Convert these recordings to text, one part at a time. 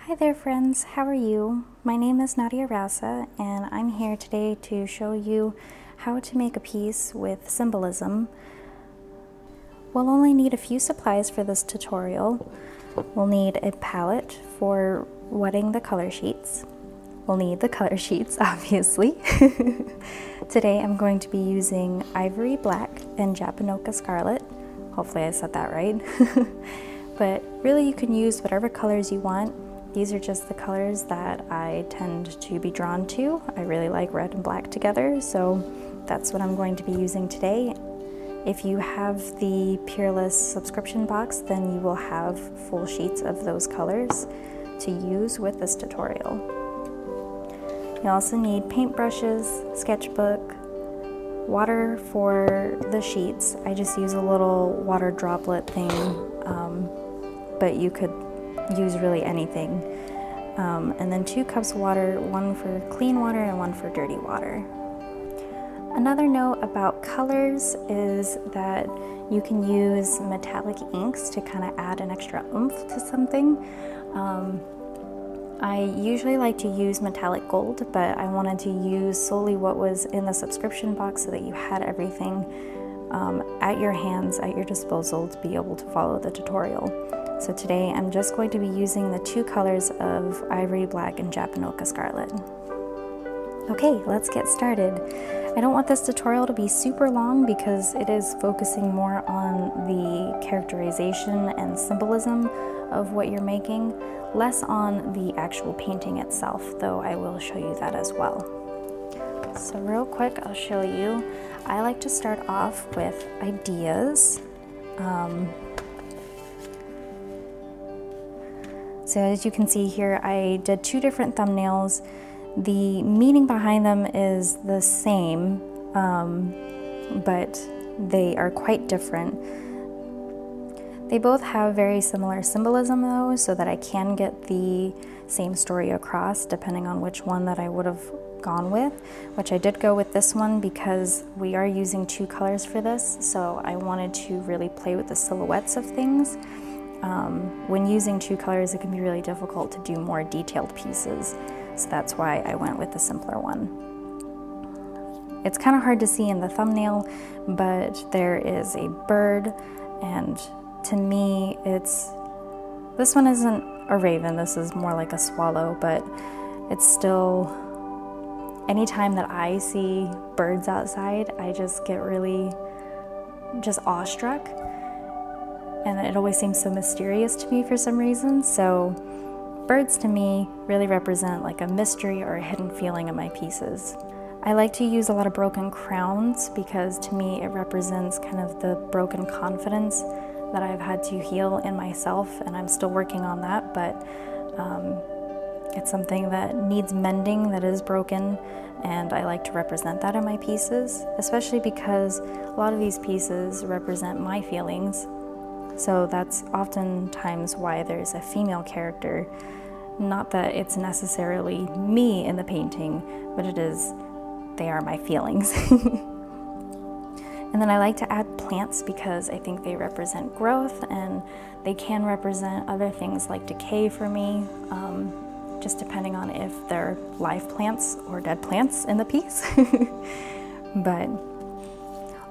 Hi there friends, how are you? My name is Nadia Rausa and I'm here today to show you how to make a piece with Symbolism. We'll only need a few supplies for this tutorial. We'll need a palette for wetting the color sheets. We'll need the color sheets, obviously. Today I'm going to be using Ivory Black and Japanocha Scarlet. Hopefully I said that right. But really you can use whatever colors you want. These are just the colors that I tend to be drawn to. I really like red and black together, so that's what I'm going to be using today. If you have the Peerless Subscription Box, then you will have full sheets of those colors to use with this tutorial. You also need paintbrushes, sketchbook, water for the sheets. I just use a little water droplet thing, but you could use really anything. And then 2 cups of water, one for clean water and one for dirty water. Another note about colors is that you can use metallic inks to kind of add an extra oomph to something. I usually like to use metallic gold, but I wanted to use solely what was in the subscription box so that you had everything at your hands, at your disposal to be able to follow the tutorial. So today I'm just going to be using the 2 colors of Ivory Black and Japanocha Scarlet. Okay, let's get started. I don't want this tutorial to be super long because it is focusing more on the characterization and symbolism of what you're making, less on the actual painting itself, though I will show you that as well. So real quick, I'll show you. I like to start off with ideas. So as you can see here, I did 2 different thumbnails. The meaning behind them is the same, but they are quite different. They both have very similar symbolism though, so that I can get the same story across depending on which one that I would have gone with, which I did go with this one because we are using 2 colors for this, so I wanted to really play with the silhouettes of things. When using 2 colors, it can be really difficult to do more detailed pieces, so that's why I went with the simpler one. It's kind of hard to see in the thumbnail, but there is a bird, and to me this one isn't a raven, this is more like a swallow, but it's still, anytime that I see birds outside, I just get really just awestruck. And it always seems so mysterious to me for some reason. So birds to me really represent like a mystery or a hidden feeling in my pieces. I like to use a lot of broken crowns because to me it represents kind of the broken confidence that I've had to heal in myself, and I'm still working on that, but it's something that needs mending, that is broken, and I like to represent that in my pieces, especially because a lot of these pieces represent my feelings. So that's oftentimes why there's a female character. Not that it's necessarily me in the painting, but they are my feelings. And then I like to add plants because I think they represent growth, and they can represent other things like decay for me, just depending on if they're live plants or dead plants in the piece. But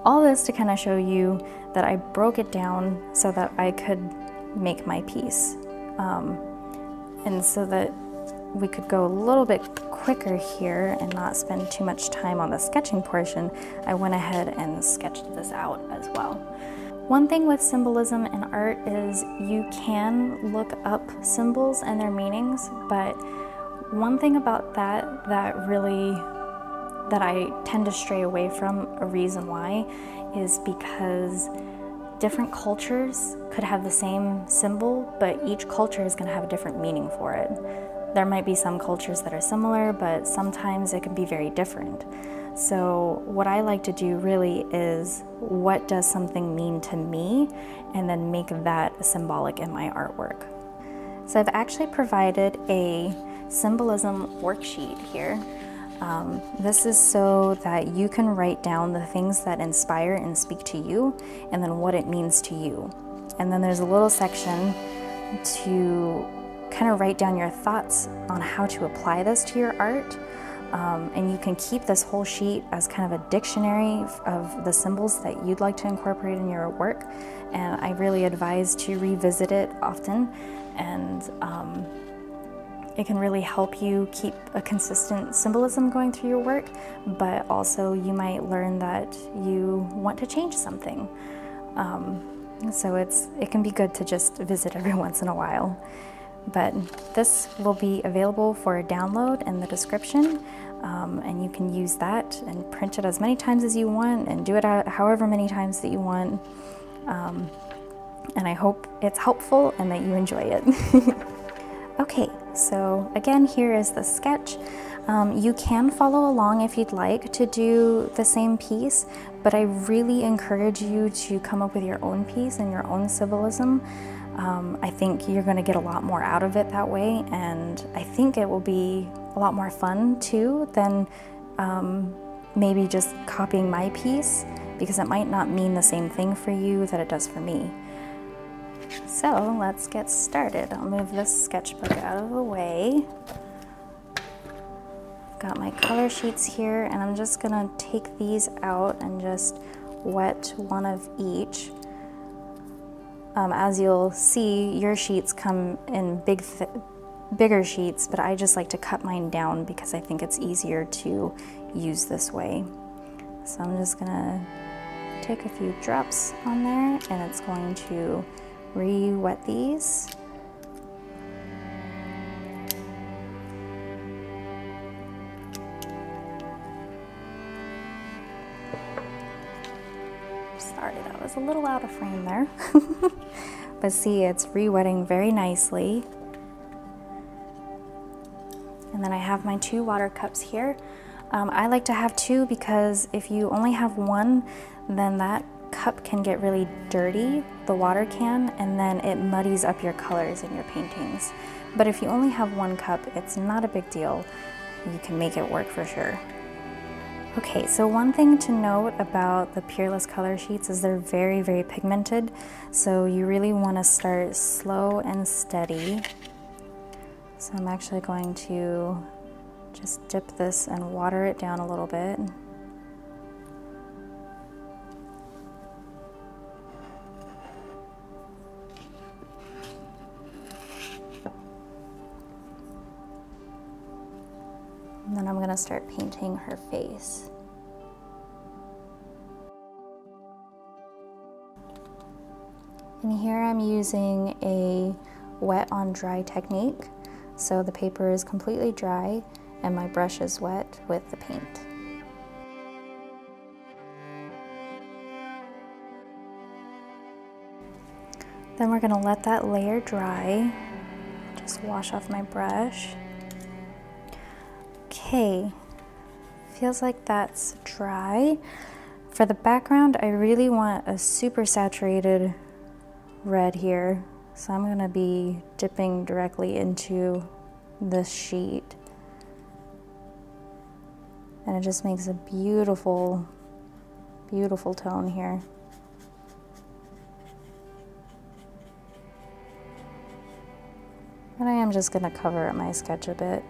all this to kind of show you that I broke it down so that I could make my piece. And so that we could go a little bit quicker here and not spend too much time on the sketching portion, I went ahead and sketched this out as well. One thing with symbolism in art is you can look up symbols and their meanings, but one thing about that I tend to stray away from, a reason why, is because different cultures could have the same symbol, but each culture is going to have a different meaning for it. There might be some cultures that are similar, but sometimes it can be very different. So what I like to do really is, what does something mean to me, and then make that symbolic in my artwork. So I've actually provided a symbolism worksheet here. This is so that you can write down the things that inspire and speak to you, and then what it means to you. And then there's a little section to kind of write down your thoughts on how to apply this to your art. And you can keep this whole sheet as kind of a dictionary of the symbols that you'd like to incorporate in your work. And I really advise to revisit it often, and it can really help you keep a consistent symbolism going through your work, but also you might learn that you want to change something. So it can be good to just visit every once in a while. But this will be available for a download in the description, and you can use that and print it as many times as you want and do it however many times that you want. And I hope it's helpful and that you enjoy it. Okay, so again, here is the sketch. You can follow along if you'd like to do the same piece, but I really encourage you to come up with your own piece and your own symbolism. I think you're going to get a lot more out of it that way, and I think it will be a lot more fun too than maybe just copying my piece, because it might not mean the same thing for you that it does for me. So let's get started. I'll move this sketchbook out of the way. I've got my color sheets here, and I'm just going to take these out and just wet one of each. As you'll see, your sheets come in bigger sheets, but I just like to cut mine down because I think it's easier to use this way. So I'm just gonna take a few drops on there, and it's going to re-wet these. Sorry, that was a little out of frame there. But see, it's re-wetting very nicely. And then I have my 2 water cups here. I like to have 2 because if you only have 1, then that cup can get really dirty, the water can, and then it muddies up your colors in your paintings. But if you only have 1 cup, it's not a big deal. You can make it work for sure. Okay, so one thing to note about the Peerless color sheets is they're very, very pigmented. So you really want to start slow and steady. So I'm actually going to just dip this and water it down a little bit. And then I'm going to start painting her face. And here I'm using a wet on dry technique. So the paper is completely dry and my brush is wet with the paint. Then we're going to let that layer dry. Just wash off my brush. Okay, feels like that's dry. For the background, I really want a super saturated red here. So I'm going to be dipping directly into this sheet. And it just makes a beautiful, beautiful tone here. And I am just going to cover up my sketch a bit.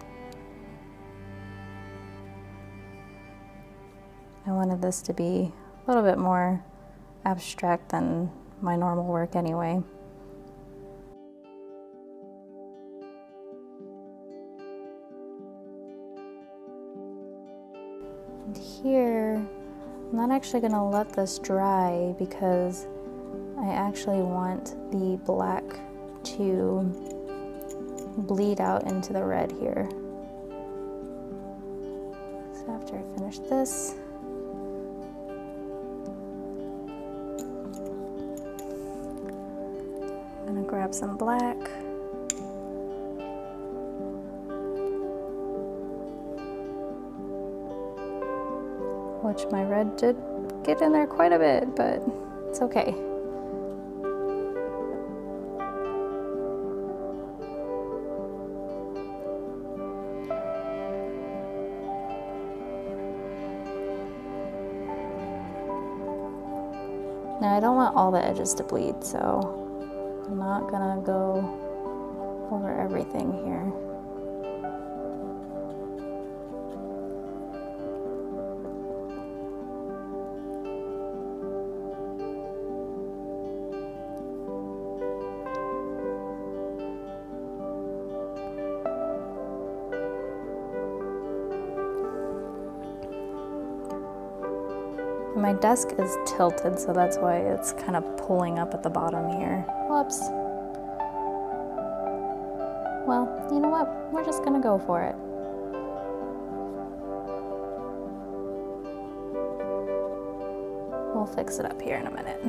I wanted this to be a little bit more abstract than my normal work anyway. And here, I'm not actually going to let this dry because I actually want the black to bleed out into the red here. So after I finish this, I'm going to grab some black. Which my red did get in there quite a bit, but it's okay. Now I don't want all the edges to bleed, so I'm not gonna go over everything here. My desk is tilted, so that's why it's kind of pulling up at the bottom here. Whoops. Well, you know what? We're just gonna go for it. We'll fix it up here in a minute.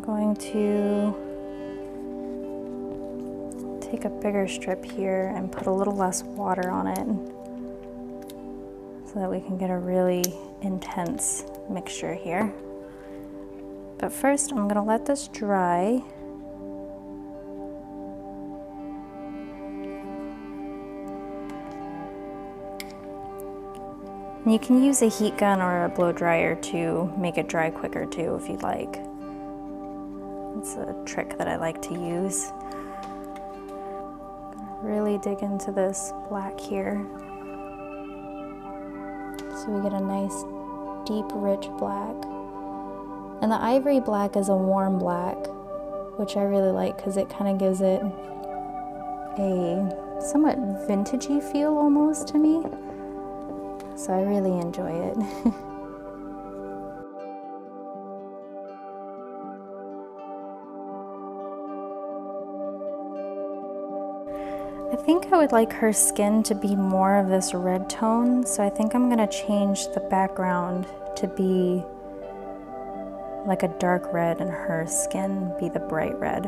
Going to take a bigger strip here and put a little less water on it so that we can get a really intense mixture here. But first I'm going to let this dry. And you can use a heat gun or a blow dryer to make it dry quicker too if you'd like. It's a trick that I like to use. Really dig into this black here. So we get a nice, deep, rich black. And the ivory black is a warm black, which I really like because it kind of gives it a somewhat vintagey feel almost to me. So I really enjoy it. I think I would like her skin to be more of this red tone, so I think I'm gonna change the background to be like a dark red and her skin be the bright red.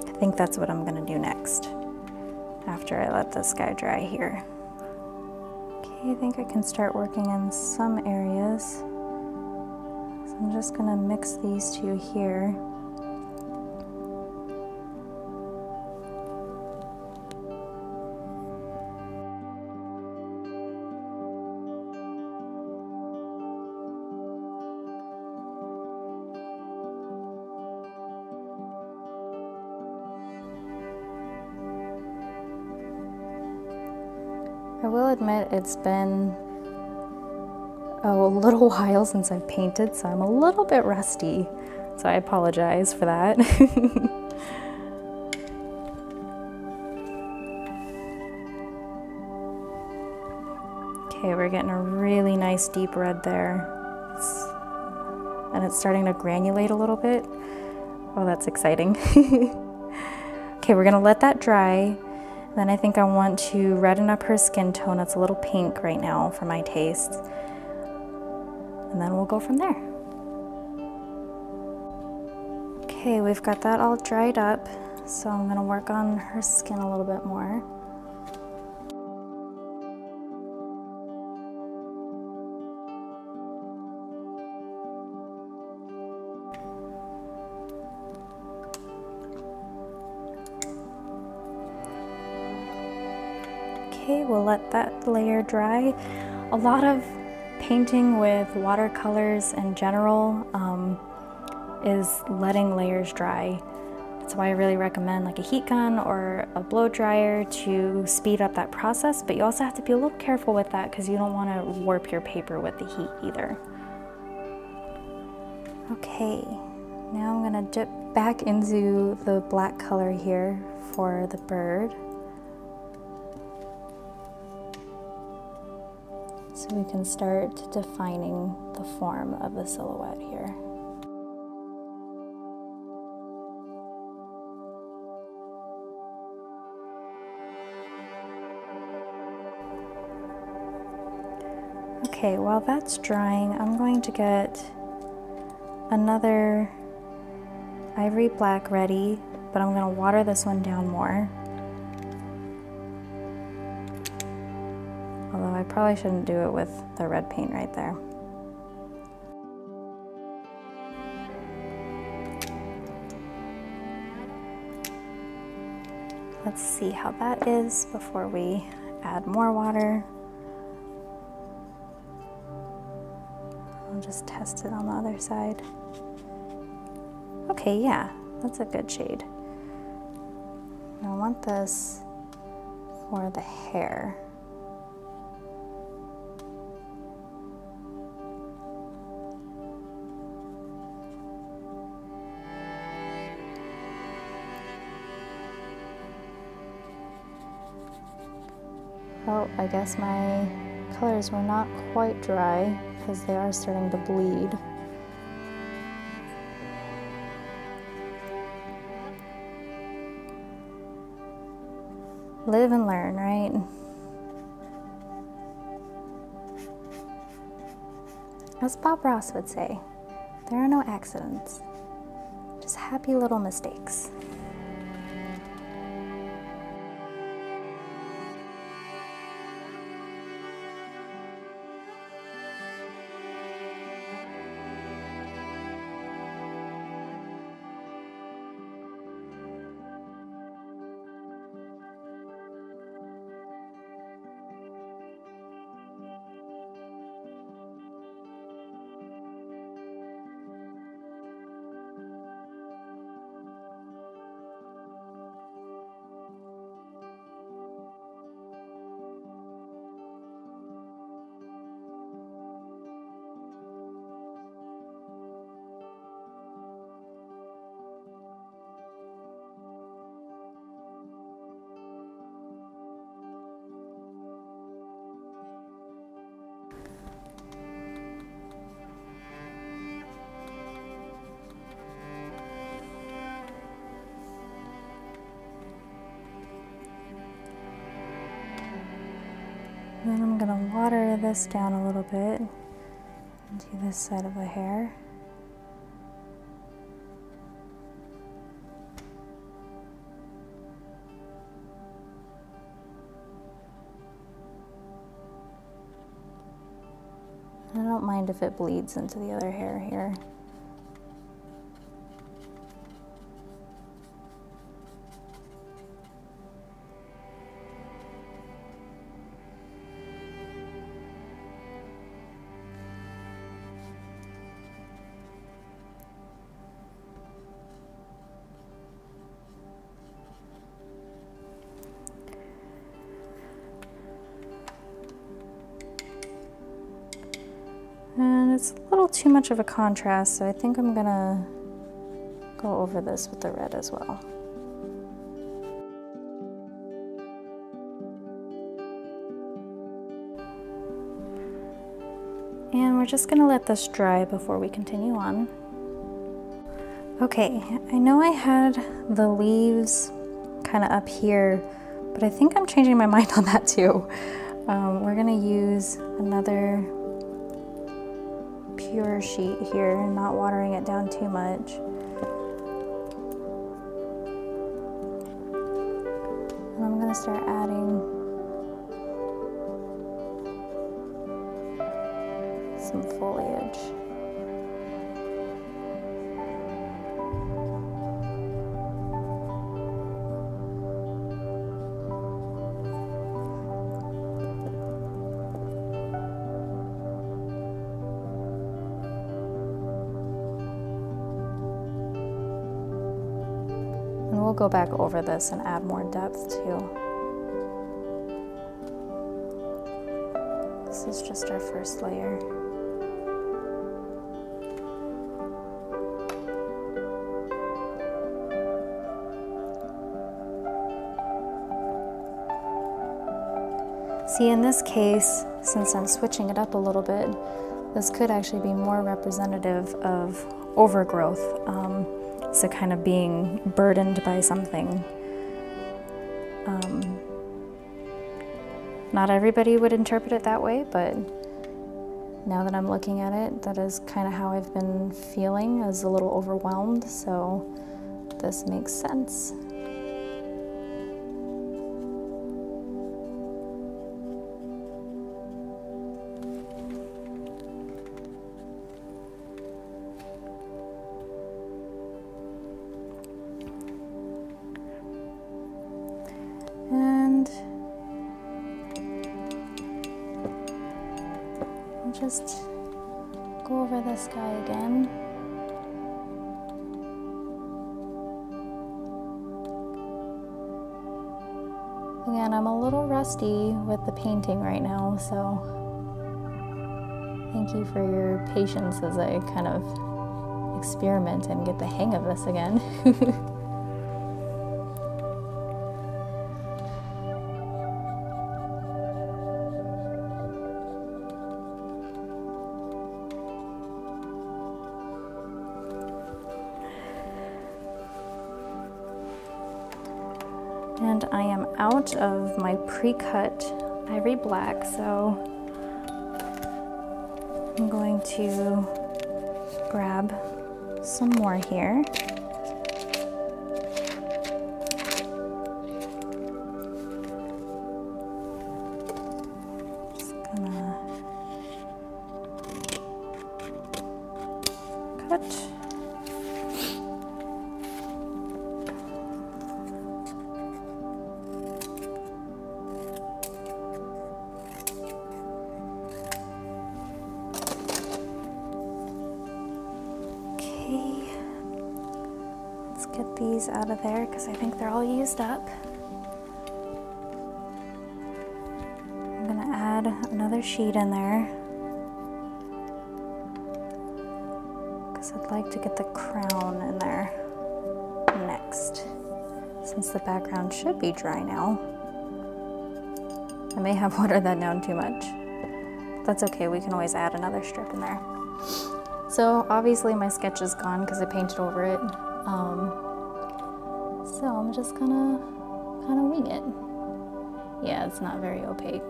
I think that's what I'm gonna do next after I let this guy dry here. Okay, I think I can start working in some areas. So I'm just gonna mix these two here. I will admit it's been a little while since I've painted, so I'm a little bit rusty, so I apologize for that. Okay, we're getting a really nice deep red there, and it's starting to granulate a little bit. Oh, that's exciting. Okay, we're gonna let that dry. Then I think I want to redden up her skin tone. It's a little pink right now for my taste. And then we'll go from there. Okay, we've got that all dried up. So I'm gonna work on her skin a little bit more. Okay, we'll let that layer dry. A lot of painting with watercolors in general is letting layers dry. That's why I really recommend like a heat gun or a blow dryer to speed up that process, but you also have to be a little careful with that because you don't want to warp your paper with the heat either. Okay, now I'm gonna dip back into the black color here for the bird. So we can start defining the form of the silhouette here. Okay, while that's drying, I'm going to get another ivory black ready, but I'm going to water this one down more. Although I probably shouldn't do it with the red paint right there. let's see how that is before we add more water. I'll just test it on the other side. Okay, yeah, that's a good shade. Now I want this for the hair. Oh, I guess my colors were not quite dry because they are starting to bleed. Live and learn, right? As Bob Ross would say, there are no accidents, just happy little mistakes. Then I'm going to water this down a little bit into this side of the hair. I don't mind if it bleeds into the other hair here. And it's a little too much of a contrast, so I think I'm gonna go over this with the red as well. And we're just gonna let this dry before we continue on. Okay, I know I had the leaves kind of up here, but I think I'm changing my mind on that too. We're gonna use another pure sheet here, not watering it down too much. And I'm going to start adding some foliage. And we'll go back over this and add more depth too. This is just our first layer. See, in this case, since I'm switching it up a little bit, this could actually be more representative of overgrowth. So kind of being burdened by something. Not everybody would interpret it that way, but now that I'm looking at it, that is kind of how I've been feeling, as a little overwhelmed, so this makes sense. just go over this guy again. Again, I'm a little rusty with the painting right now, so thank you for your patience as I kind of experiment and get the hang of this again. And I am out of my pre-cut ivory black, so I'm going to grab some more here. Just gonna cut. Get these out of there because I think they're all used up. I'm gonna add another sheet in there because I'd like to get the crown in there next, since the background should be dry now. I may have watered that down too much. That's okay, we can always add another strip in there. So obviously my sketch is gone because I painted over it. So I'm just gonna kind of wing it. Yeah, it's not very opaque,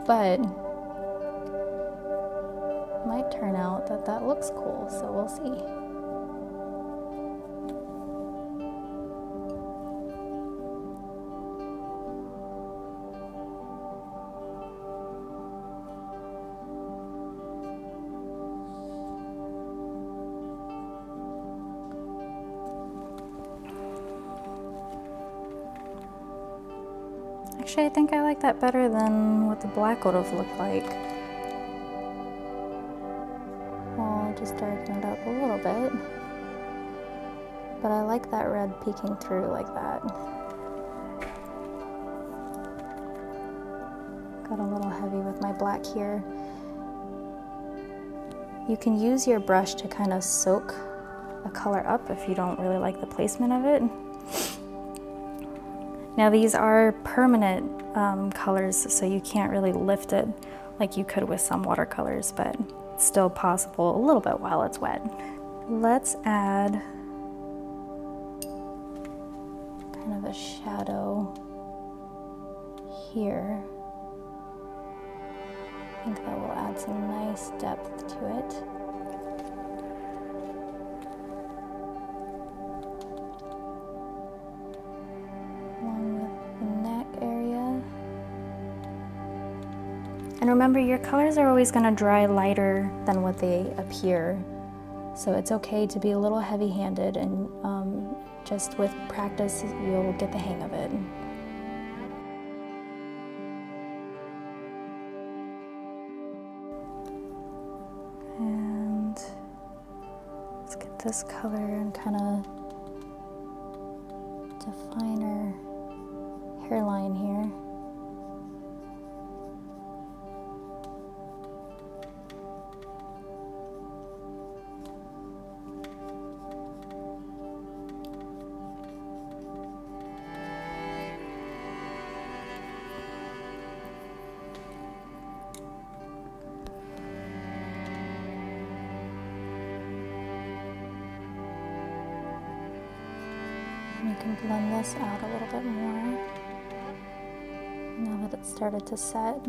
but it might turn out that that looks cool, so we'll see. Actually, I think I like that better than what the black would have looked like. I'll just darken it up a little bit. But I like that red peeking through like that. Got a little heavy with my black here. You can use your brush to kind of soak a color up if you don't really like the placement of it. Now these are permanent colors, so you can't really lift it like you could with some watercolors, but it's still possible a little bit while it's wet. Let's add kind of a shadow here. I think that will add some nice depth to it. And remember, your colors are always going to dry lighter than what they appear. So it's okay to be a little heavy-handed, and just with practice, you'll get the hang of it. And let's get this color and kind of define our hairline here. You can blend this out a little bit more now that it's started to set.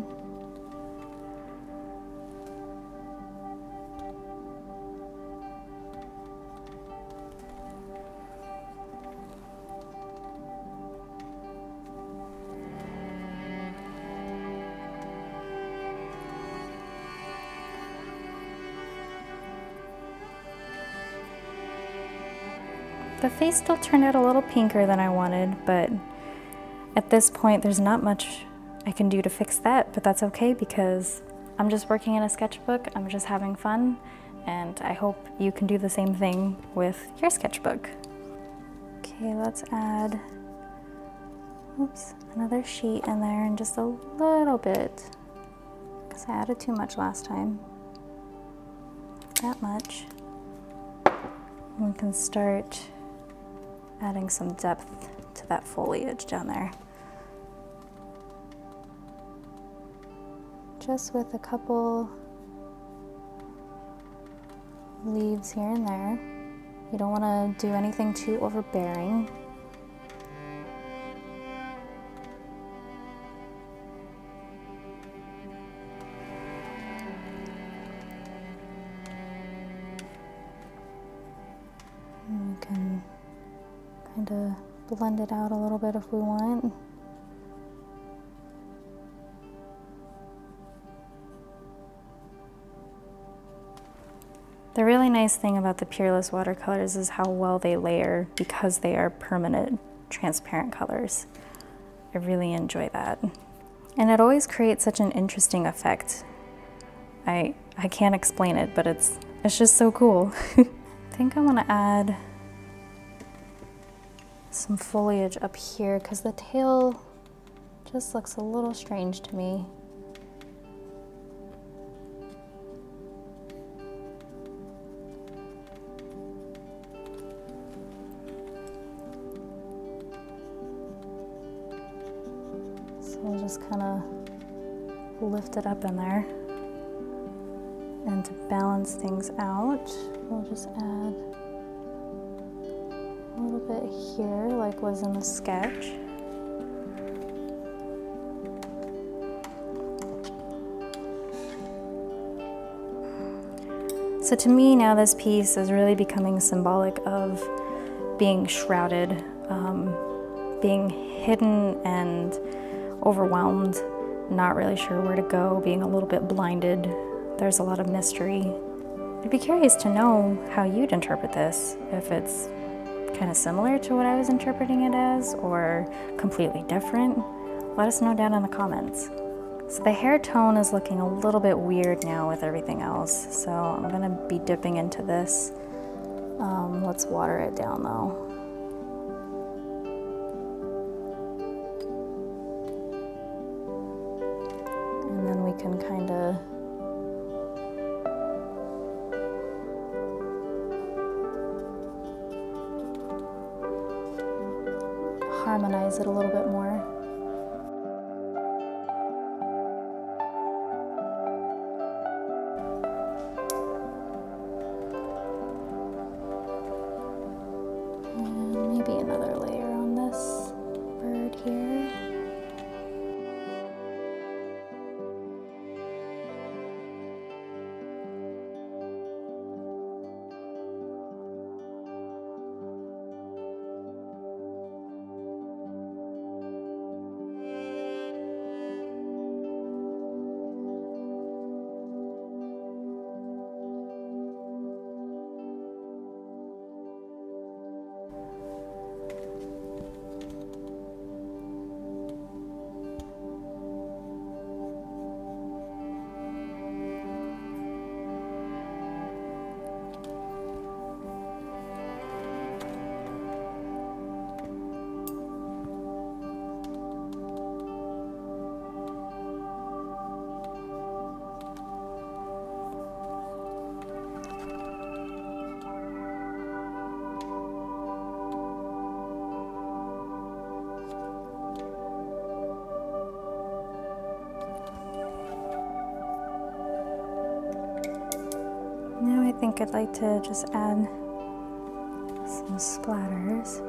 The face still turned out a little pinker than I wanted, but at this point there's not much I can do to fix that, but that's okay because I'm just working in a sketchbook, I'm just having fun, and I hope you can do the same thing with your sketchbook. Okay, let's add, oops, another sheet in there and just a little bit, because I added too much last time. That much. We can start adding some depth to that foliage down there. Just with a couple leaves here and there. You don't want to do anything too overbearing. And we can kind of blend it out a little bit if we want. The really nice thing about the Peerless watercolors is how well they layer because they are permanent, transparent colors. I really enjoy that. And it always creates such an interesting effect. I can't explain it, but it's just so cool. I think I want to add some foliage up here because the tail just looks a little strange to me. We'll just kind of lift it up in there. And to balance things out, we'll just add a little bit here, like was in the sketch. So to me now this piece is really becoming symbolic of being shrouded, being hidden and overwhelmed, not really sure where to go, being a little bit blinded. There's a lot of mystery. I'd be curious to know how you'd interpret this, if it's kind of similar to what I was interpreting it as or completely different. Let us know down in the comments. So the hair tone is looking a little bit weird now with everything else, so I'm gonna be dipping into this. Let's water it down though. And then we can kind of harmonize it a little bit more. And maybe another layer on this bird here. Now I think I'd like to just add some splatters.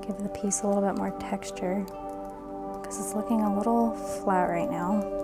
Give the piece a little bit more texture because it's looking a little flat right now.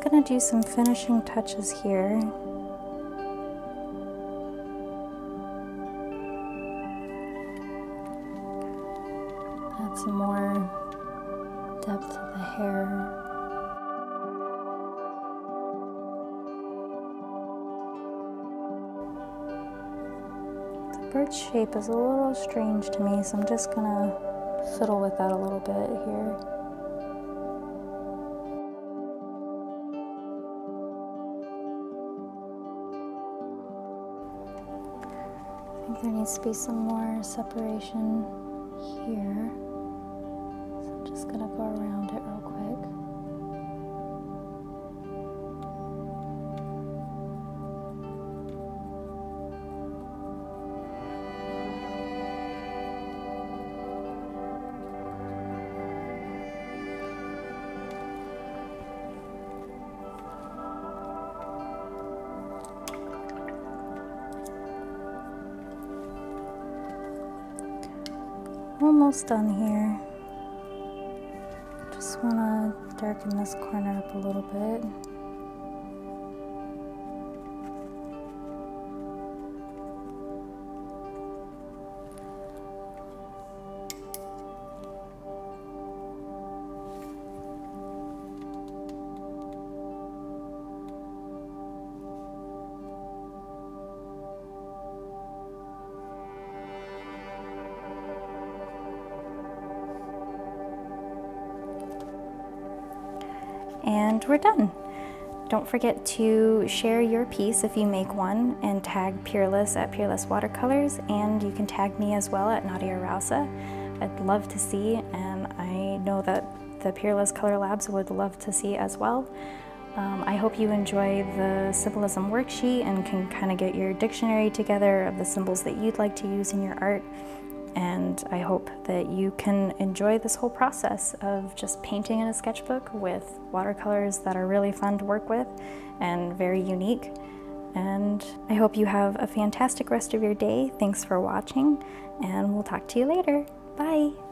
gonna do some finishing touches here. Add some more depth to the hair. The bird shape is a little strange to me, so I'm just gonna fiddle with that a little bit here. I think there needs to be some more separation here. So I'm just gonna go around it real quick. Almost done here. Just want to darken this corner up a little bit. And we're done. Don't forget to share your piece if you make one and tag Peerless at Peerless Watercolors, and you can tag me as well at Nadia Rausa. I'd love to see, and I know that the Peerless Color Labs would love to see as well. I hope you enjoy the Symbolism worksheet and can kind of get your dictionary together of the symbols that you'd like to use in your art. And I hope that you can enjoy this whole process of just painting in a sketchbook with watercolors that are really fun to work with and very unique. And I hope you have a fantastic rest of your day. Thanks for watching, and we'll talk to you later. Bye.